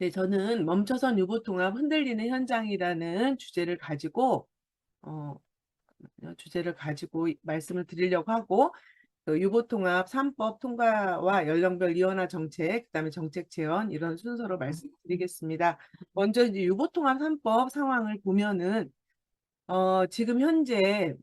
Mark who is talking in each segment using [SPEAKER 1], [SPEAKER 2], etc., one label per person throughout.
[SPEAKER 1] 네, 저는 멈춰선 유보통합 흔들리는 현장이라는 어, 주제를 가지고 말씀을 드리려고 하고, 그 유보통합 3법 통과와 연령별 이원화 정책, 그다음에 정책 제언 이런 순서로 말씀드리겠습니다. 먼저 이제 유보통합 3법 상황을 보면은 지금 현재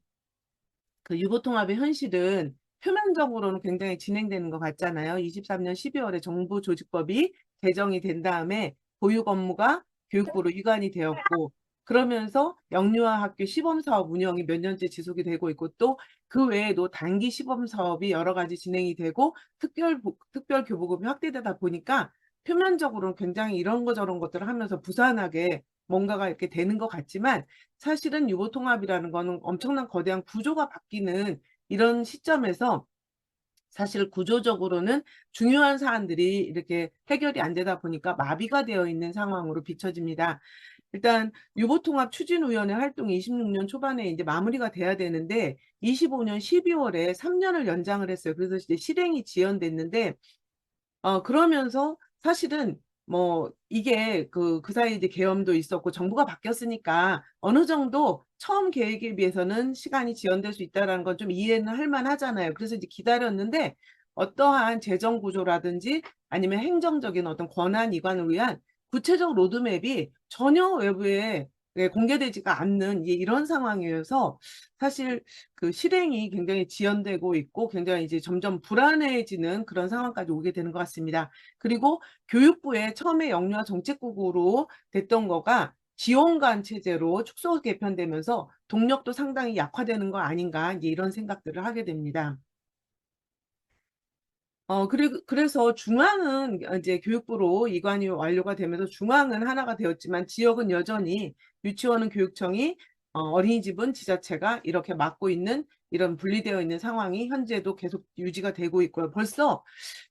[SPEAKER 1] 그 유보통합의 현실은 표면적으로는 굉장히 진행되는 것 같잖아요. 23년 12월에 정부 조직법이 개정이 된 다음에 보육 업무가 교육부로 이관이 되었고, 그러면서 영유아 학교 시범 사업 운영이 몇 년째 지속이 되고 있고, 또 그 외에도 단기 시범 사업이 여러 가지 진행이 되고 특별 교부금이 확대되다 보니까 표면적으로는 굉장히 이런 거 저런 것들을 하면서 부산하게 뭔가가 이렇게 되는 것 같지만, 사실은 유보통합이라는 거는 엄청난 거대한 구조가 바뀌는 이런 시점에서 사실 구조적으로는 중요한 사안들이 이렇게 해결이 안 되다 보니까 마비가 되어 있는 상황으로 비춰집니다. 일단 유보통합 추진위원회 활동이 26년 초반에 이제 마무리가 돼야 되는데 25년 12월에 3년을 연장을 했어요. 그래서 이제 실행이 지연됐는데, 그러면서 사실은 뭐 이게 그 사이에 이제 계엄도 있었고 정부가 바뀌었으니까 어느 정도 처음 계획에 비해서는 시간이 지연될 수 있다는 건 좀 이해는 할 만하잖아요. 그래서 이제 기다렸는데 어떠한 재정 구조라든지 아니면 행정적인 어떤 권한 이관을 위한 구체적 로드맵이 전혀 외부에 공개되지가 않는 이런 상황이어서 사실 그 실행이 굉장히 지연되고 있고 굉장히 이제 점점 불안해지는 그런 상황까지 오게 되는 것 같습니다. 그리고 교육부에 처음에 영유아 정책국으로 됐던 거가 지원관 체제로 축소 개편되면서 동력도 상당히 약화되는 거 아닌가 이제 이런 생각들을 하게 됩니다. 그래서 중앙은 이제 교육부로 이관이 완료가 되면서 중앙은 하나가 되었지만 지역은 여전히 유치원은 교육청이 어린이집은 지자체가 이렇게 맡고 있는 이런 분리되어 있는 상황이 현재도 계속 유지가 되고 있고요. 벌써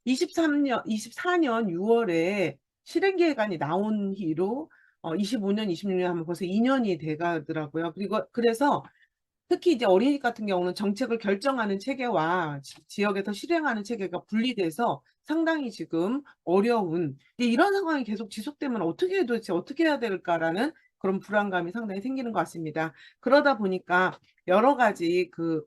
[SPEAKER 1] 24년 6월에 실행계획안이 나온 뒤로 25년, 26년 하면 벌써 2년이 돼가더라고요. 그리고 그래서 특히 이제 어린이집 같은 경우는 정책을 결정하는 체계와 지역에서 실행하는 체계가 분리돼서 상당히 지금 어려운 이런 상황이 계속 지속되면 도대체 어떻게 해야 될까라는 그런 불안감이 상당히 생기는 것 같습니다. 그러다 보니까 여러 가지 그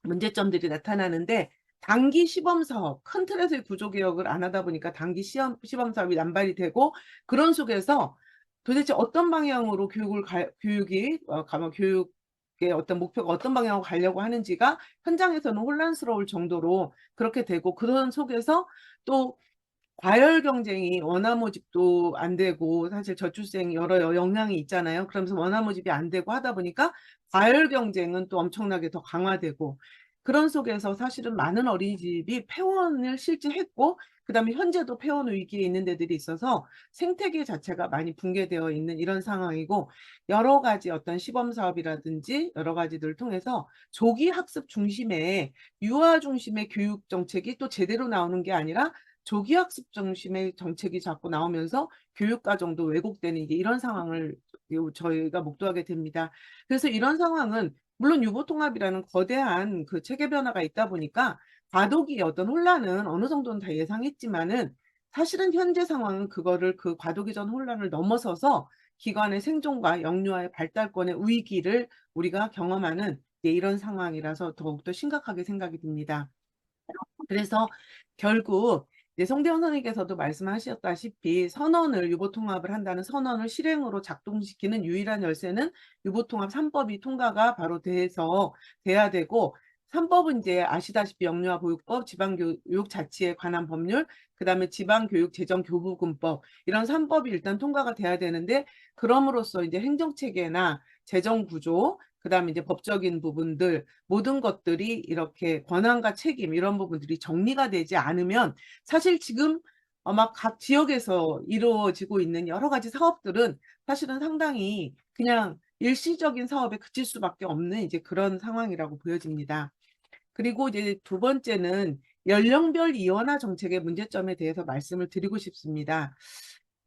[SPEAKER 1] 문제점들이 나타나는데 단기 시범 사업, 큰 틀에서의 구조 개혁을 안 하다 보니까 단기 시범 사업이 남발이 되고 그런 속에서 도대체 어떤 방향으로 교육이 가면 교육의 어떤 목표가 어떤 방향으로 가려고 하는지가 현장에서는 혼란스러울 정도로 그렇게 되고 그런 속에서 또 과열 경쟁이 원화 모집도 안 되고 사실 저출생 여러 영향이 있잖아요. 그러면서 원화 모집이 안 되고 하다 보니까 과열 경쟁은 또 엄청나게 더 강화되고 그런 속에서 사실은 많은 어린이집이 폐원을 실제 했고 그다음에 현재도 폐원 위기에 있는 데들이 있어서 생태계 자체가 많이 붕괴되어 있는 이런 상황이고 여러 가지 어떤 시범 사업이라든지 여러 가지들을 통해서 조기 학습 중심의 유아 중심의 교육 정책이 또 제대로 나오는 게 아니라 조기 학습 중심의 정책이 자꾸 나오면서 교육 과정도 왜곡되는 이런 상황을 저희가 목도하게 됩니다. 그래서 이런 상황은 물론 유보통합이라는 거대한 그 체계 변화가 있다 보니까 과도기의 어떤 혼란은 어느 정도는 다 예상했지만은 사실은 현재 상황은 그거를 그 과도기 전 혼란을 넘어서서 기관의 생존과 영유아의 발달권의 위기를 우리가 경험하는 이런 상황이라서 더욱더 심각하게 생각이 듭니다. 그래서 결국 이제 송대원 선생님께서도 말씀하셨다시피 유보통합을 한다는 선언을 실행으로 작동시키는 유일한 열쇠는 유보통합 3법이 통과가 바로 돼야 되고 3법은 이제 아시다시피 영유아 보육법, 지방교육 자치에 관한 법률, 그다음에 지방교육재정교부금법 이런 3법이 일단 통과가 돼야 되는데 그럼으로써 이제 행정체계나 재정구조, 그다음에 이제 법적인 부분들 모든 것들이 이렇게 권한과 책임 이런 부분들이 정리가 되지 않으면 사실 지금 아마 각 지역에서 이루어지고 있는 여러 가지 사업들은 사실은 상당히 그냥 일시적인 사업에 그칠 수밖에 없는 이제 그런 상황이라고 보여집니다. 그리고 이제 두 번째는 연령별 이원화 정책의 문제점에 대해서 말씀을 드리고 싶습니다.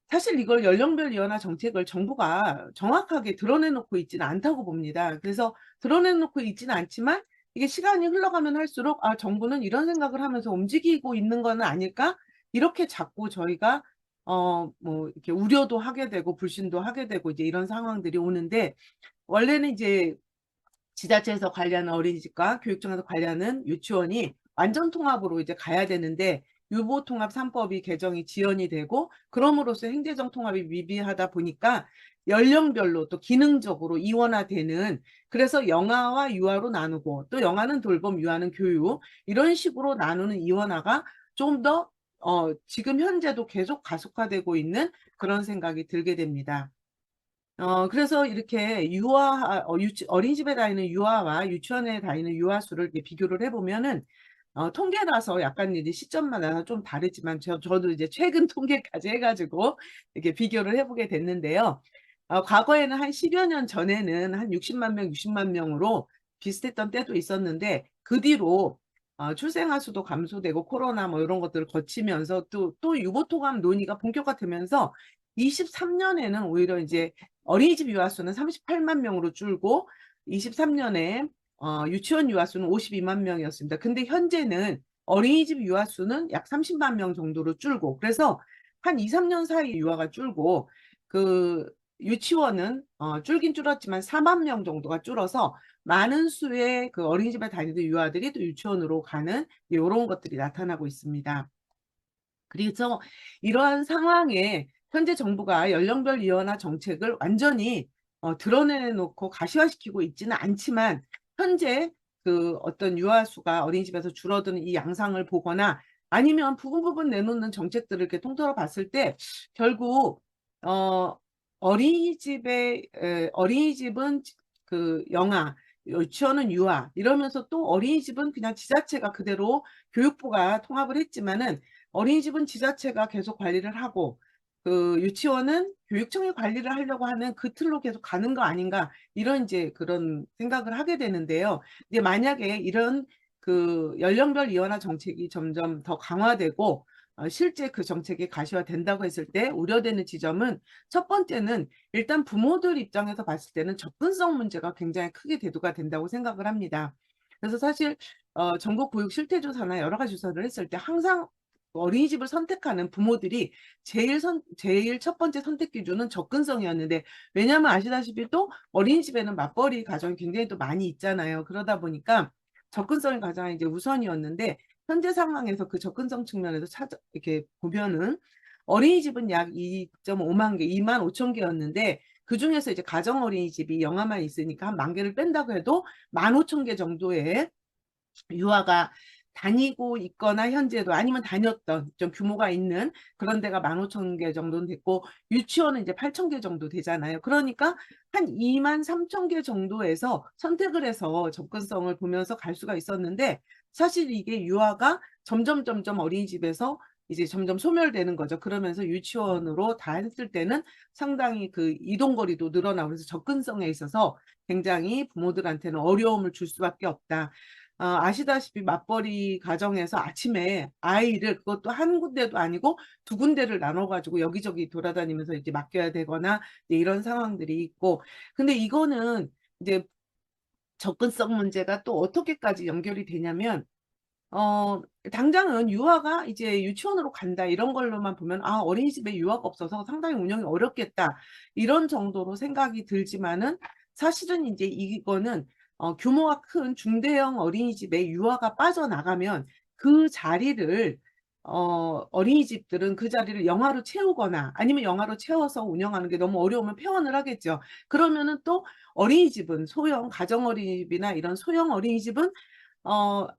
[SPEAKER 1] 사실 이걸 연령별 이원화 정책을 정부가 정확하게 드러내놓고 있지는 않다고 봅니다. 그래서 드러내놓고 있지는 않지만 이게 시간이 흘러가면 할수록 정부는 이런 생각을 하면서 움직이고 있는 건 아닐까? 이렇게 자꾸 저희가 뭐 이렇게 우려도 하게 되고 불신도 하게 되고 이제 이런 상황들이 오는데, 원래는 이제 지자체에서 관리하는 어린이집과 교육청에서 관리하는 유치원이 완전 통합으로 이제 가야 되는데, 유보통합 3법이 개정이 지연이 되고, 그럼으로써 행재정 통합이 미비하다 보니까 연령별로 또 기능적으로 이원화되는, 그래서 영아와 유아로 나누고, 또 영아는 돌봄, 유아는 교육, 이런 식으로 나누는 이원화가 좀 더 지금 현재도 계속 가속화되고 있는 그런 생각이 들게 됩니다. 그래서 이렇게 어린이집에 다니는 유아와 유치원에 다니는 유아 수를 이렇게 비교를 해보면은, 통계라서 약간 이제 시점마다 좀 다르지만, 저도 이제 최근 통계까지 해가지고 이렇게 비교를 해보게 됐는데요. 과거에는 한 10여 년 전에는 한 60만 명, 60만 명으로 비슷했던 때도 있었는데, 그 뒤로 출생아 수도 감소되고 코로나 뭐 이런 것들을 거치면서 또 유보통합 논의가 본격화되면서 23년에는 오히려 이제 어린이집 유아 수는 38만 명으로 줄고, 23년에 유치원 유아 수는 52만 명이었습니다. 근데 현재는 어린이집 유아 수는 약 30만 명 정도로 줄고, 그래서 한 2, 3년 사이 유아가 줄고, 그 유치원은 줄긴 줄었지만 4만 명 정도가 줄어서 많은 수의 그 어린이집에 다니는 유아들이 또 유치원으로 가는 이런 것들이 나타나고 있습니다. 그래서 이러한 상황에 현재 정부가 연령별 이원화 정책을 완전히 드러내놓고 가시화시키고 있지는 않지만, 현재 그 어떤 유아 수가 어린이집에서 줄어드는 이 양상을 보거나, 아니면 부분 부분 내놓는 정책들을 이렇게 통틀어 봤을 때, 결국 어, 어린이집은 그 영아, 유치원은 유아 이러면서, 또 어린이집은 그냥 지자체가 그대로 교육부가 통합을 했지만은, 어린이집은 지자체가 계속 관리를 하고, 그 유치원은 교육청이 관리를 하려고 하는 그 틀로 계속 가는 거 아닌가, 이런 이제 그런 생각을 하게 되는데요. 이제 만약에 이런 그 연령별 이원화 정책이 점점 더 강화되고 실제 그 정책이 가시화된다고 했을 때 우려되는 지점은, 첫 번째는 일단 부모들 입장에서 봤을 때는 접근성 문제가 굉장히 크게 대두가 된다고 생각을 합니다. 그래서 사실 전국 보육 실태조사나 여러 가지 조사를 했을 때 항상 어린이집을 선택하는 부모들이 제일 첫 번째 선택 기준은 접근성이었는데, 왜냐하면 아시다시피 또 어린이집에는 맞벌이 가정이 굉장히 또 많이 있잖아요. 그러다 보니까 접근성이 가장 이제 우선이었는데, 현재 상황에서 그 접근성 측면에서 이렇게 보면은 어린이집은 약 2.5만 개, 2만 5천 개였는데, 그 중에서 이제 가정 어린이집이 영아만 있으니까 한 10,000개를 뺀다고 해도 15,000개 정도의 유아가 다니고 있거나, 현재도 아니면 다녔던 좀 규모가 있는 그런 데가 15,000개 정도는 됐고, 유치원은 이제 8,000개 정도 되잖아요. 그러니까 한 2만 3천 개 정도에서 선택을 해서 접근성을 보면서 갈 수가 있었는데, 사실 이게 유아가 점점 어린이집에서 이제 점점 소멸되는 거죠. 그러면서 유치원으로 다 했을 때는 상당히 그 이동거리도 늘어나고, 그래서 접근성에 있어서 굉장히 부모들한테는 어려움을 줄 수밖에 없다. 아시다시피 맞벌이 가정에서 아침에 아이를, 그것도 한 군데도 아니고 두 군데를 나눠가지고 여기저기 돌아다니면서 이제 맡겨야 되거나 이제 이런 상황들이 있고, 근데 이거는 이제 접근성 문제가 또 어떻게까지 연결이 되냐면, 어, 당장은 유아가 이제 유치원으로 간다 이런 걸로만 보면, 어린이집에 유아가 없어서 상당히 운영이 어렵겠다, 이런 정도로 생각이 들지만은, 사실은 이제 이거는 규모가 큰 중대형 어린이집에 유아가 빠져나가면 그 자리를 어린이집들은 그 자리를 영아로 채우거나, 아니면 영아로 채워서 운영하는 게 너무 어려우면 폐원을 하겠죠. 그러면은 또 어린이집은, 소형 가정 어린이집이나 이런 소형 어린이집은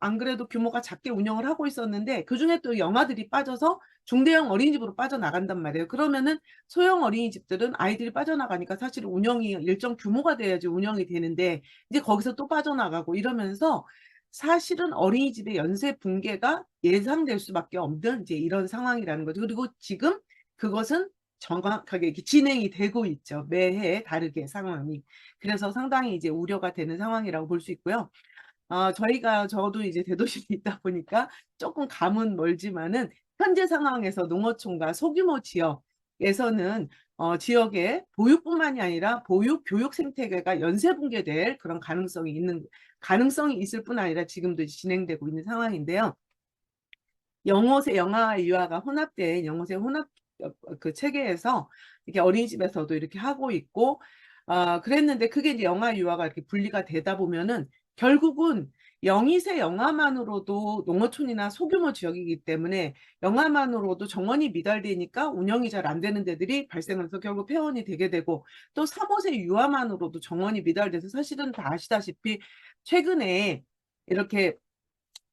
[SPEAKER 1] 안 그래도 규모가 작게 운영을 하고 있었는데, 그중에 또 영아들이 빠져서 중대형 어린이집으로 빠져나간단 말이에요. 그러면은 소형 어린이집들은 아이들이 빠져나가니까 사실 운영이 일정 규모가 돼야지 운영이 되는데, 이제 거기서 또 빠져나가고 이러면서 사실은 어린이집의 연쇄 붕괴가 예상될 수밖에 없는 이제 이런 상황이라는 거죠. 그리고 지금 그것은 정확하게 이렇게 진행이 되고 있죠. 매해 다르게 상황이. 그래서 상당히 이제 우려가 되는 상황이라고 볼 수 있고요. 저도 이제 대도시에 있다 보니까 조금 감은 멀지만은, 현재 상황에서 농어촌과 소규모 지역에서는 지역의 보육뿐만이 아니라 보육 교육 생태계가 연쇄 붕괴될 그런 가능성이 있을 뿐 아니라 지금도 진행되고 있는 상황인데요. 영아와 유아가 혼합된 영어세 혼합 그 체계에서 이렇게 어린이집에서도 이렇게 하고 있고, 그랬는데 그게 이제 영아 유아가 이렇게 분리가 되다 보면은 결국은 영이세 영아만으로도 농어촌이나 소규모 지역이기 때문에 영아만으로도 정원이 미달되니까 운영이 잘 안 되는 데들이 발생해서 결국 폐원이 되게 되고, 또 3, 5세 유아만으로도 정원이 미달돼서 사실은 다 아시다시피 최근에 이렇게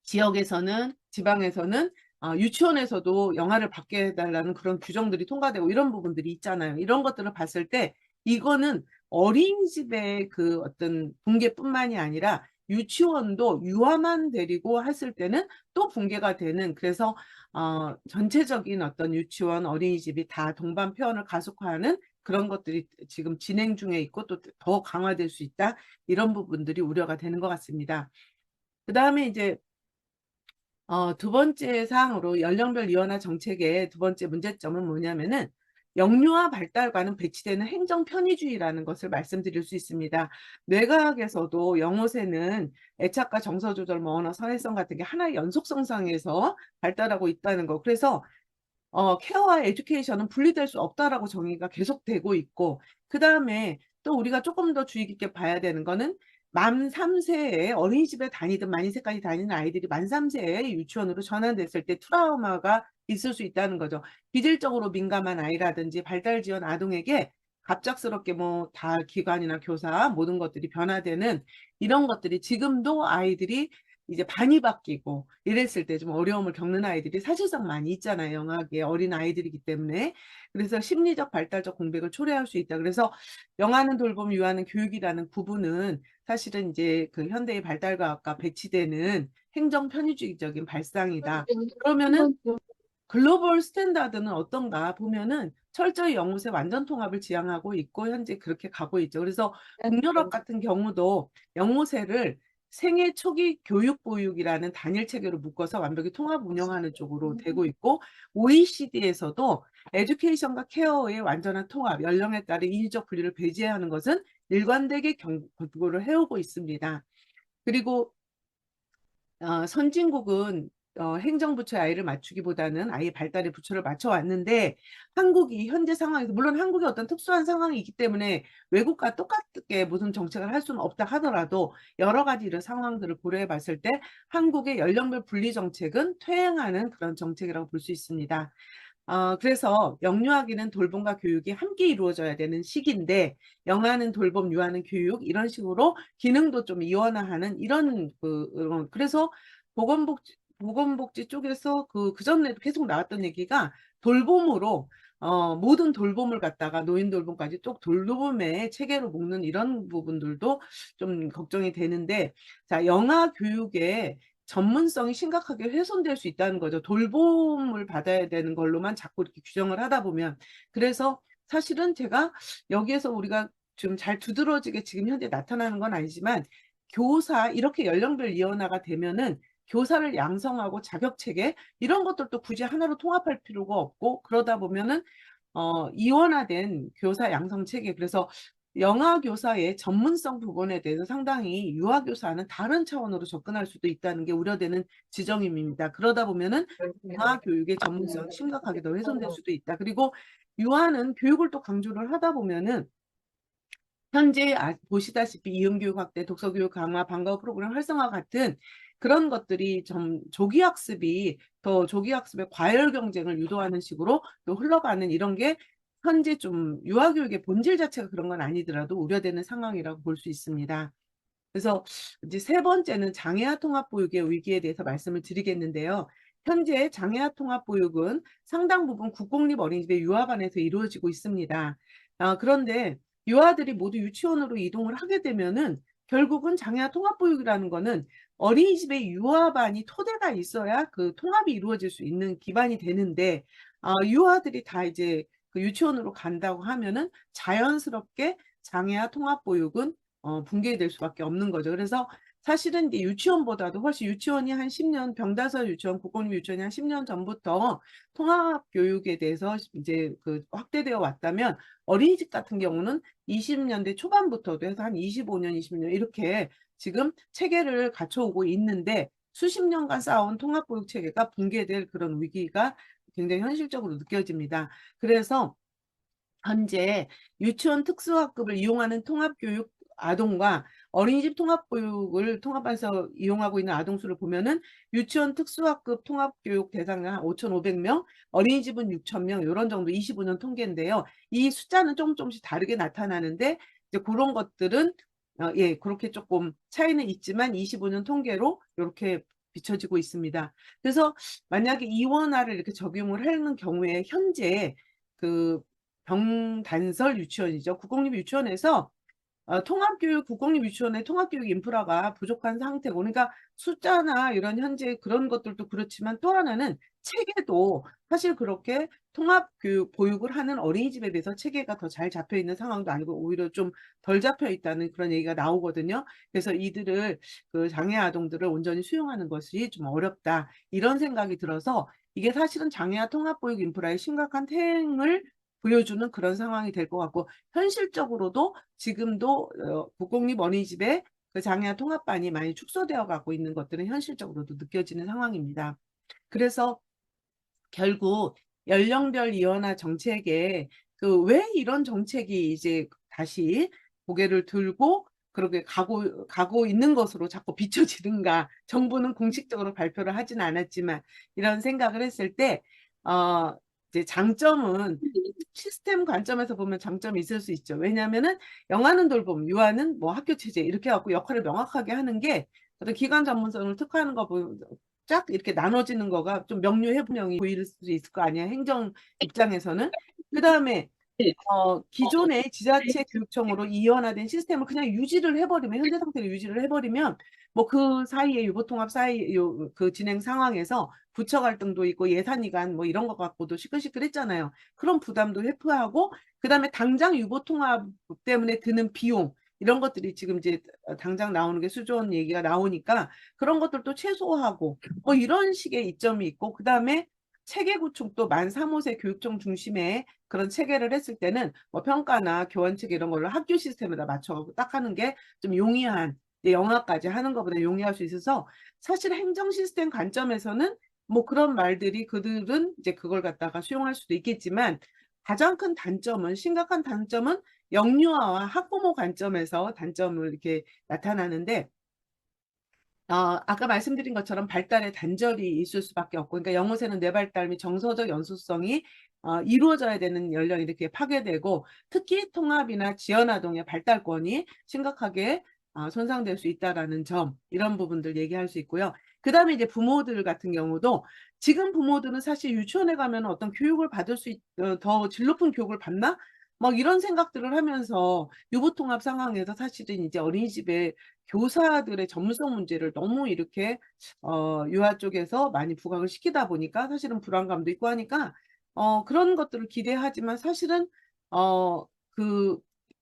[SPEAKER 1] 지역에서는, 지방에서는 유치원에서도 영아를 받게 해달라는 그런 규정들이 통과되고 이런 부분들이 있잖아요. 이런 것들을 봤을 때 이거는 어린이집의 그 어떤 붕괴뿐만이 아니라 유치원도 유아만 데리고 했을 때는 또 붕괴가 되는, 그래서 전체적인 어떤 유치원, 어린이집이 다 동반 폐원을 가속화하는 그런 것들이 지금 진행 중에 있고 또 더 강화될 수 있다. 이런 부분들이 우려가 되는 것 같습니다. 그 다음에 이제 두 번째 사항으로 연령별 이원화 정책의 두 번째 문제점은 뭐냐면은 영유아 발달과는 배치되는 행정 편의주의라는 것을 말씀드릴 수 있습니다. 뇌과학에서도 영어세는 애착과 정서 조절, 언어, 사회성 같은 게 하나의 연속성상에서 발달하고 있다는 거. 그래서 케어와 에듀케이션은 분리될 수 없다라고 정의가 계속되고 있고, 그 다음에 또 우리가 조금 더 주의 깊게 봐야 되는 거는 만 3세에 어린이집에 다니든 만 2세까지 다니는 아이들이 만 3세에 유치원으로 전환됐을 때 트라우마가 있을 수 있다는 거죠. 기질적으로 민감한 아이라든지 발달 지연 아동에게 갑작스럽게 뭐 다 기관이나 교사 모든 것들이 변화되는 이런 것들이 지금도 아이들이 이제 반이 바뀌고 이랬을 때 좀 어려움을 겪는 아이들이 사실상 많이 있잖아요. 영아기에 어린 아이들이기 때문에. 그래서 심리적 발달적 공백을 초래할 수 있다. 그래서 영아는 돌봄, 유아는 교육이라는 구분은 사실은 이제 그 현대의 발달과학과 배치되는 행정 편의주의적인 발상이다. 그러면은 글로벌 스탠다드는 어떤가 보면은 철저히 영못의 완전 통합을 지향하고 있고 현재 그렇게 가고 있죠. 그래서 북유럽 같은 경우도 영모세를 생애 초기 교육 보육이라는 단일 체계로 묶어서 완벽히 통합 운영하는 쪽으로 되고 있고, OECD에서도 에듀케이션과 케어의 완전한 통합, 연령에 따른 인위적 분리를 배제하는 것은 일관되게 경고를 해오고 있습니다. 그리고 선진국은 행정부처의 아이를 맞추기보다는 아이의 발달에 부처를 맞춰왔는데, 한국이 현재 상황에서 물론 한국이 어떤 특수한 상황이 있기 때문에 외국과 똑같게 무슨 정책을 할 수는 없다 하더라도 여러 가지 이런 상황들을 고려해 봤을 때 한국의 연령별 분리 정책은 퇴행하는 그런 정책이라고 볼 수 있습니다. 그래서 영유아기는 돌봄과 교육이 함께 이루어져야 되는 시기인데, 영아는 돌봄, 유아는 교육, 이런 식으로 기능도 좀 이원화하는 이런 그래서 보건복지 쪽에서 그 전에도 계속 나왔던 얘기가 돌봄으로 모든 돌봄을 갖다가 노인 돌봄까지 쭉 돌봄의 체계로 묶는 이런 부분들도 좀 걱정이 되는데, 자, 영아 교육에 전문성이 심각하게 훼손될 수 있다는 거죠. 돌봄을 받아야 되는 걸로만 자꾸 이렇게 규정을 하다 보면. 그래서 사실은 제가 여기에서 우리가 좀 잘 두드러지게 지금 현재 나타나는 건 아니지만, 교사 이렇게 연령별 이원화가 되면은 교사를 양성하고 자격체계 이런 것들도 굳이 하나로 통합할 필요가 없고, 그러다 보면은 이원화된 교사 양성 체계, 그래서 영아 교사의 전문성 부분에 대해서 상당히 유아 교사는 다른 차원으로 접근할 수도 있다는 게 우려되는 지점입니다. 그러다 보면은 영아 교육의 전문성이 심각하게 더 훼손될 수도 있다. 그리고 유아는 교육을 또 강조를 하다 보면은 현재 보시다시피 이음교육 확대, 독서교육 강화, 방과후 프로그램 활성화 같은 그런 것들이 좀 조기학습이 더 조기학습의 과열 경쟁을 유도하는 식으로 또 흘러가는 이런 게 현재 좀 유아교육의 본질 자체가 그런 건 아니더라도 우려되는 상황이라고 볼 수 있습니다. 그래서 이제 세 번째는 장애아 통합보육의 위기에 대해서 말씀을 드리겠는데요. 현재 장애아 통합보육은 상당 부분 국공립 어린이집의 유아반에서 이루어지고 있습니다. 그런데 유아들이 모두 유치원으로 이동을 하게 되면은 결국은 장애아 통합보육이라는 거는 어린이집의 유아반이 토대가 있어야 그 통합이 이루어질 수 있는 기반이 되는데, 유아들이 다 이제 그 유치원으로 간다고 하면은 자연스럽게 장애아 통합보육은 붕괴될 수밖에 없는 거죠. 그래서 사실은 이제 유치원보다도 훨씬 유치원이 한 10년, 병다서 유치원, 국공립 유치원이 한 10년 전부터 통합 교육에 대해서 이제 그 확대되어 왔다면, 어린이집 같은 경우는 20년대 초반부터도 해서 한 25년, 20년 이렇게 지금 체계를 갖춰오고 있는데 수십 년간 쌓아온 통합교육 체계가 붕괴될 그런 위기가 굉장히 현실적으로 느껴집니다. 그래서 현재 유치원 특수학급을 이용하는 통합교육 아동과 어린이집 통합교육을 통합해서 이용하고 있는 아동 수를 보면은 유치원 특수학급 통합교육 대상자 한 5,500명, 어린이집은 6,000명 요런 정도 25년 통계인데요. 이 숫자는 조금씩 다르게 나타나는데 이제 그런 것들은 예, 그렇게 조금 차이는 있지만 25년 통계로 이렇게 비춰지고 있습니다. 그래서 만약에 이원화를 이렇게 적용을 하는 경우에 현재 그 병단설 유치원이죠. 국공립 유치원에서 국공립 유치원의 통합교육 인프라가 부족한 상태고, 그러니까 숫자나 이런 현재 그런 것들도 그렇지만 또 하나는 체계도 사실 그렇게 통합교육 보육을 하는 어린이집에 비해서 체계가 더 잘 잡혀 있는 상황도 아니고 오히려 좀 덜 잡혀 있다는 그런 얘기가 나오거든요. 그래서 이들을 그 장애 아동들을 온전히 수용하는 것이 좀 어렵다 이런 생각이 들어서 이게 사실은 장애아 통합보육 인프라의 심각한 퇴행을 보여주는 그런 상황이 될 것 같고, 현실적으로도 지금도 국공립 어린이집에 그 장애아 통합반이 많이 축소되어 가고 있는 것들은 현실적으로도 느껴지는 상황입니다. 그래서 결국 연령별 이원화 정책에 그 왜 이런 정책이 이제 다시 고개를 들고 그렇게 가고 있는 것으로 자꾸 비춰지는가. 정부는 공식적으로 발표를 하진 않았지만 이런 생각을 했을 때 이제 장점은 시스템 관점에서 보면 장점이 있을 수 있죠. 왜냐하면은 영아는 돌봄, 유아는 뭐 학교 체제 이렇게 갖고 역할을 명확하게 하는 게 어떤 기관 전문성을 특화하는 거 보면 쫙 이렇게 나눠지는 거가 좀 명료해 보일 수 있을 거 아니야. 행정 입장에서는. 그다음에 기존의 지자체 교육청으로 이원화된 시스템을 그냥 유지를 해버리면, 현재 상태로 유지를 해버리면, 뭐 그 사이에 유보통합 그 진행 상황에서 부처 갈등도 있고 예산이간 뭐 이런 거 갖고도 시끌시끌했잖아요. 그런 부담도 회피하고, 그 다음에 당장 유보통합 때문에 드는 비용, 이런 것들이 지금 이제 당장 나오는 게 수조 원 얘기가 나오니까 그런 것들도 최소화하고, 뭐 이런 식의 이점이 있고, 그 다음에 체계 구축도 만 3, 5세 교육청 중심의 그런 체계를 했을 때는 뭐 평가나 교원 체계 이런 걸로 학교 시스템에다 맞춰 딱 하는 게 좀 용이한, 영어까지 하는 것보다 용이할 수 있어서 사실 행정 시스템 관점에서는 뭐 그런 말들이 그들은 이제 그걸 갖다가 수용할 수도 있겠지만, 가장 큰 단점은, 심각한 단점은 영유아와 학부모 관점에서 단점을 이렇게 나타나는데, 아까 말씀드린 것처럼 발달의 단절이 있을 수밖에 없고, 그러니까 영어세는 뇌발달 및 정서적 연소성이 이루어져야 되는 연령이 이렇게 파괴되고, 특히 통합이나 지연아동의 발달권이 심각하게 손상될 수 있다라는 점, 이런 부분들 얘기할 수 있고요. 그 다음에 이제 부모들 같은 경우도 지금 부모들은 사실 유치원에 가면 어떤 교육을 받을 더 질 높은 교육을 받나? 막 이런 생각들을 하면서 유보통합 상황에서 사실은 이제 어린이집에 교사들의 전문성 문제를 너무 이렇게 유아 쪽에서 많이 부각을 시키다 보니까 사실은 불안감도 있고 하니까 그런 것들을 기대하지만 사실은 그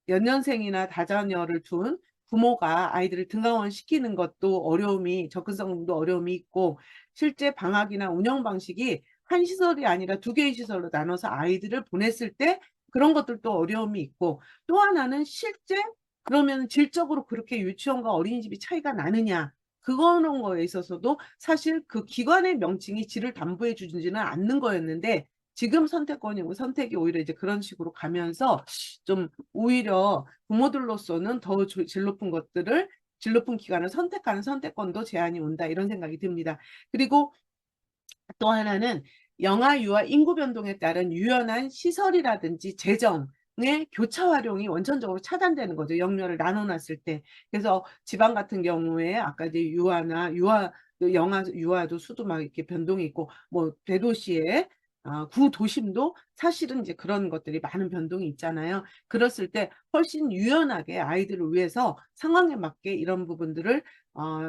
[SPEAKER 1] 연년생이나 다자녀를 둔 부모가 아이들을 등하원 시키는 것도 접근성도 어려움이 있고, 실제 방학이나 운영 방식이 한 시설이 아니라 두 개의 시설로 나눠서 아이들을 보냈을 때 그런 것들도 어려움이 있고, 또 하나는 실제 그러면 질적으로 그렇게 유치원과 어린이집이 차이가 나느냐, 그거는 거에 있어서도 사실 그 기관의 명칭이 질을 담보해 주지는 않는 거였는데, 지금 선택이 오히려 이제 그런 식으로 가면서 좀 오히려 부모들로서는 더 질 높은 기관을 선택하는 선택권도 제한이 온다, 이런 생각이 듭니다. 그리고 또 하나는 영아, 유아 인구 변동에 따른 유연한 시설이라든지 재정의 교차 활용이 원천적으로 차단되는 거죠. 영유아를 나눠놨을 때. 그래서 지방 같은 경우에 아까 이제 유아도 수도 막 이렇게 변동이 있고, 뭐 대도시의 구도심도 사실은 이제 그런 것들이 많은 변동이 있잖아요. 그랬을 때 훨씬 유연하게 아이들을 위해서 상황에 맞게 이런 부분들을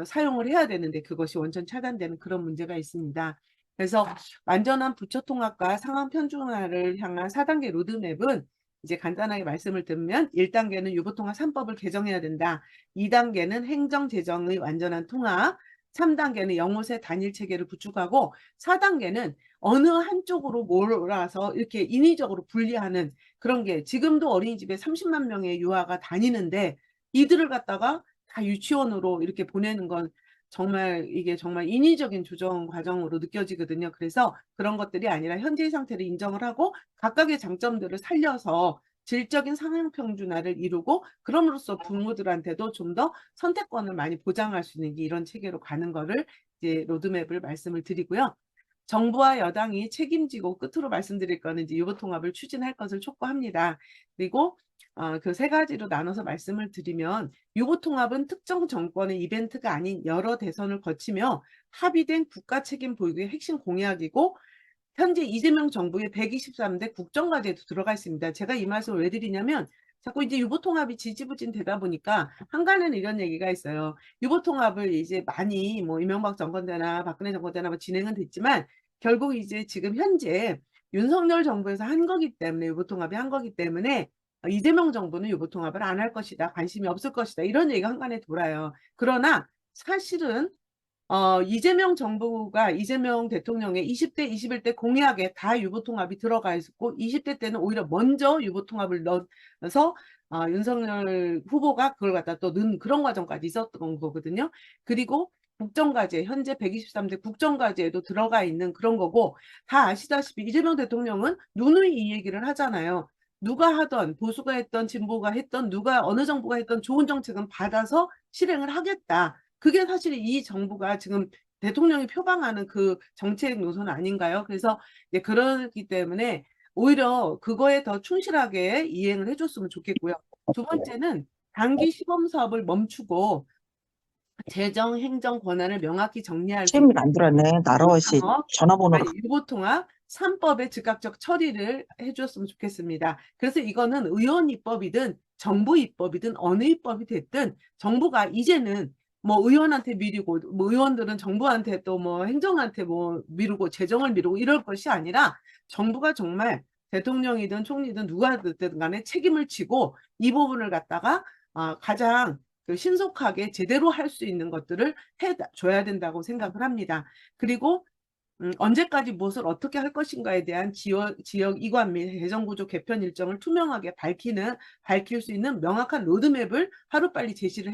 [SPEAKER 1] 사용을 해야 되는데 그것이 원천 차단되는 그런 문제가 있습니다. 그래서 완전한 부처 통합과 상황 편중화를 향한 4단계 로드맵은 이제 간단하게 말씀을 드리면, 1단계는 유보통합 3법을 개정해야 된다. 2단계는 행정재정의 완전한 통합, 3단계는 영호세 단일 체계를 구축하고, 4단계는 어느 한쪽으로 몰아서 이렇게 인위적으로 분리하는 그런 게, 지금도 어린이집에 30만 명의 유아가 다니는데 이들을 갖다가 다 유치원으로 이렇게 보내는 건 정말 이게 정말 인위적인 조정 과정으로 느껴지거든요. 그래서 그런 것들이 아니라 현재의 상태를 인정을 하고 각각의 장점들을 살려서 질적인 상향 평준화를 이루고 그럼으로써 부모들한테도 좀 더 선택권을 많이 보장할 수 있는 이런 체계로 가는 거를 이제 로드맵을 말씀을 드리고요. 정부와 여당이 책임지고 끝으로 말씀드릴 거는 이제 유보통합을 추진할 것을 촉구합니다. 그리고 그 세 가지로 나눠서 말씀을 드리면 유보통합은 특정 정권의 이벤트가 아닌 여러 대선을 거치며 합의된 국가 책임 보유의 핵심 공약이고 현재 이재명 정부의 123대 국정과제에도 들어가 있습니다. 제가 이 말씀을 왜 드리냐면 자꾸 이제 유보통합이 지지부진되다 보니까 한간에는 이런 얘기가 있어요. 유보통합을 이제 많이 뭐 이명박 정권 때나 박근혜 정권 때나 뭐 진행은 됐지만 결국 이제 지금 현재 윤석열 정부에서 한 거기 때문에 유보통합이 한 거기 때문에 이재명 정부는 유보통합을 안 할 것이다. 관심이 없을 것이다. 이런 얘기가 한간에 돌아요. 그러나 사실은 이재명 정부가 이재명 대통령의 20대, 21대 공약에 다 유보통합이 들어가 있었고 20대 때는 오히려 먼저 유보통합을 넣어서 윤석열 후보가 그걸 갖다 또 넣은 그런 과정까지 있었던 거거든요. 그리고 국정과제, 현재 123대 국정과제에도 들어가 있는 그런 거고 다 아시다시피 이재명 대통령은 누누이 이 얘기를 하잖아요. 누가 하던 보수가 했던 진보가 했던 누가 어느 정부가 했던 좋은 정책은 받아서 실행을 하겠다. 그게 사실 이 정부가 지금 대통령이 표방하는 그 정책 노선 아닌가요? 그래서 이제 그렇기 때문에 오히려 그거에 더 충실하게 이행을 해줬으면 좋겠고요. 두 번째는 단기 시범 사업을 멈추고 재정, 행정 권한을 명확히 정리할 수
[SPEAKER 2] 취미
[SPEAKER 1] 있는
[SPEAKER 2] 만들었네. 나로시
[SPEAKER 1] 사업,
[SPEAKER 2] 전화번호로.
[SPEAKER 1] 유보통합 3법의 즉각적 처리를 해주었으면 좋겠습니다. 그래서 이거는 의원 입법이든 정부 입법이든 어느 입법이 됐든 정부가 이제는 뭐 의원한테 미루고 뭐 의원들은 정부한테 또 뭐 행정한테 뭐 미루고 재정을 미루고 이럴 것이 아니라 정부가 정말 대통령이든 총리든 누가 됐든 간에 책임을 지고 이 부분을 갖다가 가장 그 신속하게 제대로 할 수 있는 것들을 해줘야 된다고 생각을 합니다. 그리고 언제까지 무엇을 어떻게 할 것인가에 대한 지역 이관 및 재정구조 개편 일정을 투명하게 밝힐 수 있는 명확한 로드맵을 하루빨리 제시를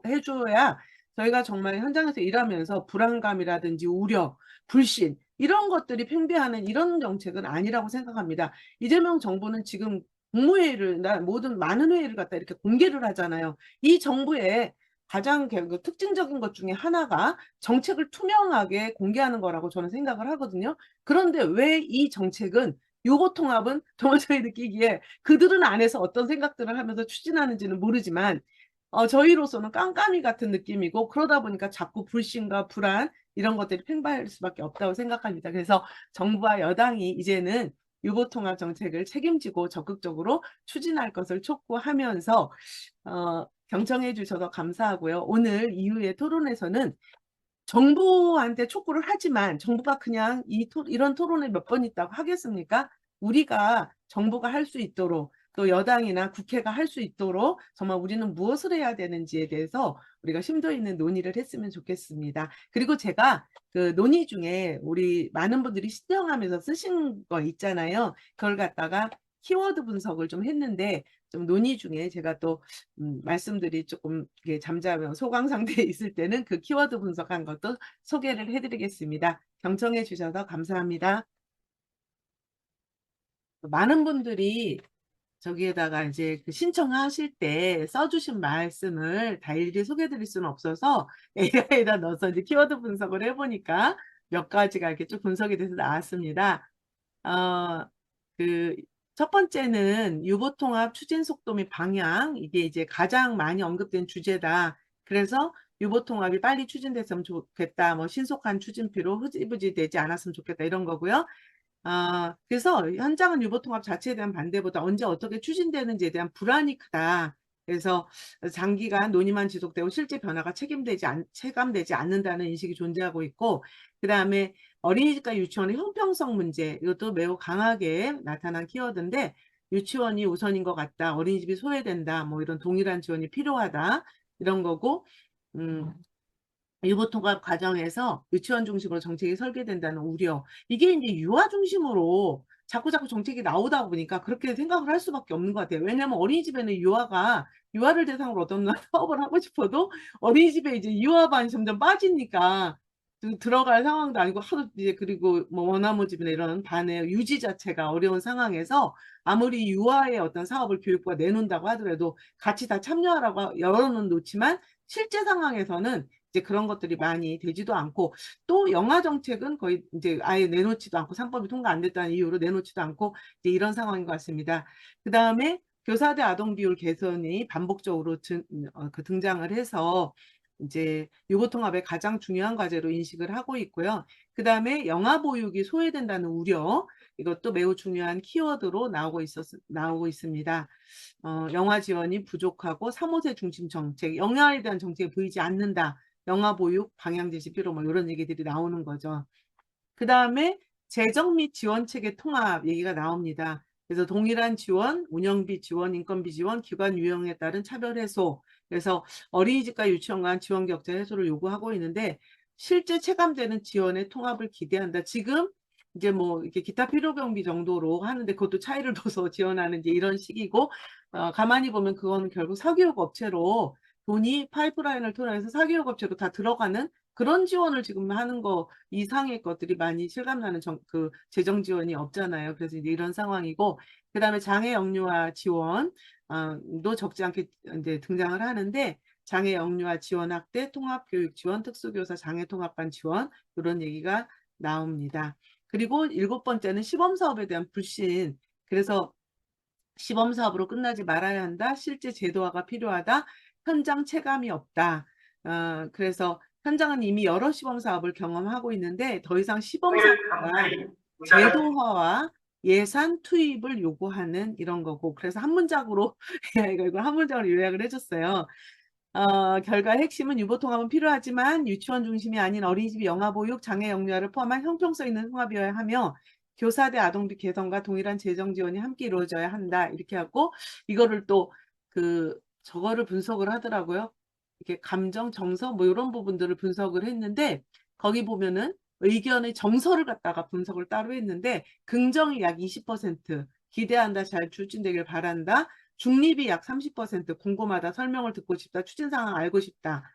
[SPEAKER 1] 해줘야 저희가 정말 현장에서 일하면서 불안감이라든지 우려, 불신 이런 것들이 팽배하는 이런 정책은 아니라고 생각합니다. 이재명 정부는 지금 국무회의를 모든 많은 회의를 갖다 이렇게 공개를 하잖아요. 이 정부의 가장 특징적인 것 중에 하나가 정책을 투명하게 공개하는 거라고 저는 생각을 하거든요. 그런데 왜 이 정책은 요거통합은 정말 저희 느끼기에 그들은 안에서 어떤 생각들을 하면서 추진하는지는 모르지만 저희로서는 깜깜이 같은 느낌이고 그러다 보니까 자꾸 불신과 불안 이런 것들이 팽배할 수밖에 없다고 생각합니다. 그래서 정부와 여당이 이제는 유보통합 정책을 책임지고 적극적으로 추진할 것을 촉구하면서 경청해 주셔서 감사하고요. 오늘 이후의 토론에서는 정부한테 촉구를 하지만 정부가 그냥 이런 토론을 몇 번 있다고 하겠습니까? 우리가 정부가 할 수 있도록 또 여당이나 국회가 할 수 있도록 정말 우리는 무엇을 해야 되는지에 대해서 우리가 심도 있는 논의를 했으면 좋겠습니다. 그리고 제가 그 논의 중에 우리 많은 분들이 신청하면서 쓰신 거 있잖아요. 그걸 갖다가 키워드 분석을 좀 했는데 좀 논의 중에 제가 또 말씀들이 조금 잠잠하면 소강 상태에 있을 때는 그 키워드 분석한 것도 소개를 해드리겠습니다. 경청해 주셔서 감사합니다. 많은 분들이 저기에다가 이제 그 신청하실 때 써주신 말씀을 다 일일이 소개해드릴 수는 없어서 AI에다 넣어서 이제 키워드 분석을 해보니까 몇 가지가 이렇게 쭉 분석이 돼서 나왔습니다. 그 첫 번째는 유보통합 추진 속도 및 방향 이게 이제 가장 많이 언급된 주제다. 그래서 유보통합이 빨리 추진됐으면 좋겠다. 뭐 신속한 추진표로 흐지부지 되지 않았으면 좋겠다 이런 거고요. 그래서 현장은 유보통합 자체에 대한 반대보다 언제 어떻게 추진되는지에 대한 불안이 크다. 그래서 장기간 논의만 지속되고 실제 변화가 체감되지 않는다는 인식이 존재하고 있고, 그 다음에 어린이집과 유치원의 형평성 문제, 이것도 매우 강하게 나타난 키워드인데, 유치원이 우선인 것 같다, 어린이집이 소외된다, 뭐 이런 동일한 지원이 필요하다, 이런 거고, 음, 유보통합 과정에서 유치원 중심으로 정책이 설계된다는 우려. 이게 이제 유아 중심으로 자꾸자꾸 정책이 나오다 보니까 그렇게 생각을 할 수밖에 없는 것 같아요. 왜냐하면 어린이집에는 유아를 대상으로 어떤 사업을 하고 싶어도 어린이집에 이제 유아반이 점점 빠지니까 들어갈 상황도 아니고 하도 이제 그리고 뭐 원화모집이나 이런 반의 유지 자체가 어려운 상황에서 아무리 유아의 어떤 사업을 교육부가 내놓는다고 하더라도 같이 다 참여하라고 열어는 놓지만 실제 상황에서는 이제 그런 것들이 많이 되지도 않고 또 영아 정책은 거의 이제 아예 내놓지도 않고 상법이 통과 안 됐다는 이유로 내놓지도 않고 이제 이런 상황인 것 같습니다. 그 다음에 교사대 아동 비율 개선이 반복적으로 등장을 해서 이제 유보통합의 가장 중요한 과제로 인식을 하고 있고요. 그 다음에 영아 보육이 소외된다는 우려, 이것도 매우 중요한 키워드로 나오고 있습니다. 영아 지원이 부족하고 3, 5세 중심 정책, 영아에 대한 정책이 보이지 않는다. 영아 보육 방향 제시 필요 뭐 이런 얘기들이 나오는 거죠. 그 다음에 재정 및 지원 체계 통합 얘기가 나옵니다. 그래서 동일한 지원, 운영비 지원, 인건비 지원, 기관 유형에 따른 차별 해소. 그래서 어린이집과 유치원 간 지원 격차 해소를 요구하고 있는데 실제 체감되는 지원의 통합을 기대한다. 지금 이제 뭐 이렇게 기타 필요 경비 정도로 하는데 그것도 차이를 둬서 지원하는 이제 이런 식이고 가만히 보면 그거는 결국 사교육 업체로 돈이 파이프라인을 통해서 사교육 업체로 다 들어가는 그런 지원을 지금 하는 거 이상의 것들이 많이 실감나는 그 재정 지원이 없잖아요. 그래서 이제 이런 상황이고 그다음에 장애 영유아 지원도 적지 않게 이제 등장을 하는데 장애 영유아 지원 학대 통합 교육 지원 특수교사 장애 통합반 지원 이런 얘기가 나옵니다. 그리고 7번째는 시범 사업에 대한 불신. 그래서 시범 사업으로 끝나지 말아야 한다. 실제 제도화가 필요하다. 현장 체감이 없다. 그래서 현장은 이미 여러 시범 사업을 경험하고 있는데 더 이상 시범 사업보다 제도화와 예산 투입을 요구하는 이런 거고 그래서 한 문장으로 이거 한 문장으로 요약을 해줬어요. 결과 핵심은 유보통합은 필요하지만 유치원 중심이 아닌 어린이집 영아보육, 장애 영유아를 포함한 형평성 있는 통합이어야 하며 교사대 아동비 개선과 동일한 재정 지원이 함께 이루어져야 한다. 이렇게 하고 이거를 또 저거를 분석을 하더라고요. 이렇게 감정, 정서 뭐 이런 부분들을 분석을 했는데 거기 보면은 의견의 정서를 갖다가 분석을 따로 했는데 긍정이 약 20%, 기대한다, 잘 추진되길 바란다. 중립이 약 30%, 궁금하다, 설명을 듣고 싶다, 추진 상황 알고 싶다.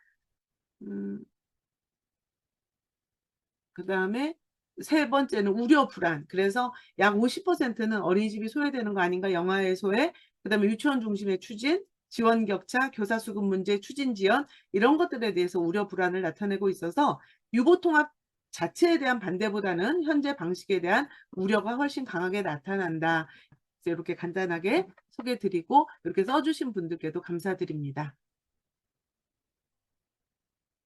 [SPEAKER 1] 그 다음에 세 번째는 우려 불안. 그래서 약 50%는 어린이집이 소외되는 거 아닌가, 영아의 소외. 그 다음에 유치원 중심의 추진, 지원 격차, 교사 수급 문제, 추진 지연 이런 것들에 대해서 우려 불안을 나타내고 있어서 유보통합 자체에 대한 반대보다는 현재 방식에 대한 우려가 훨씬 강하게 나타난다. 이렇게 간단하게 소개드리고 이렇게 써주신 분들께도 감사드립니다.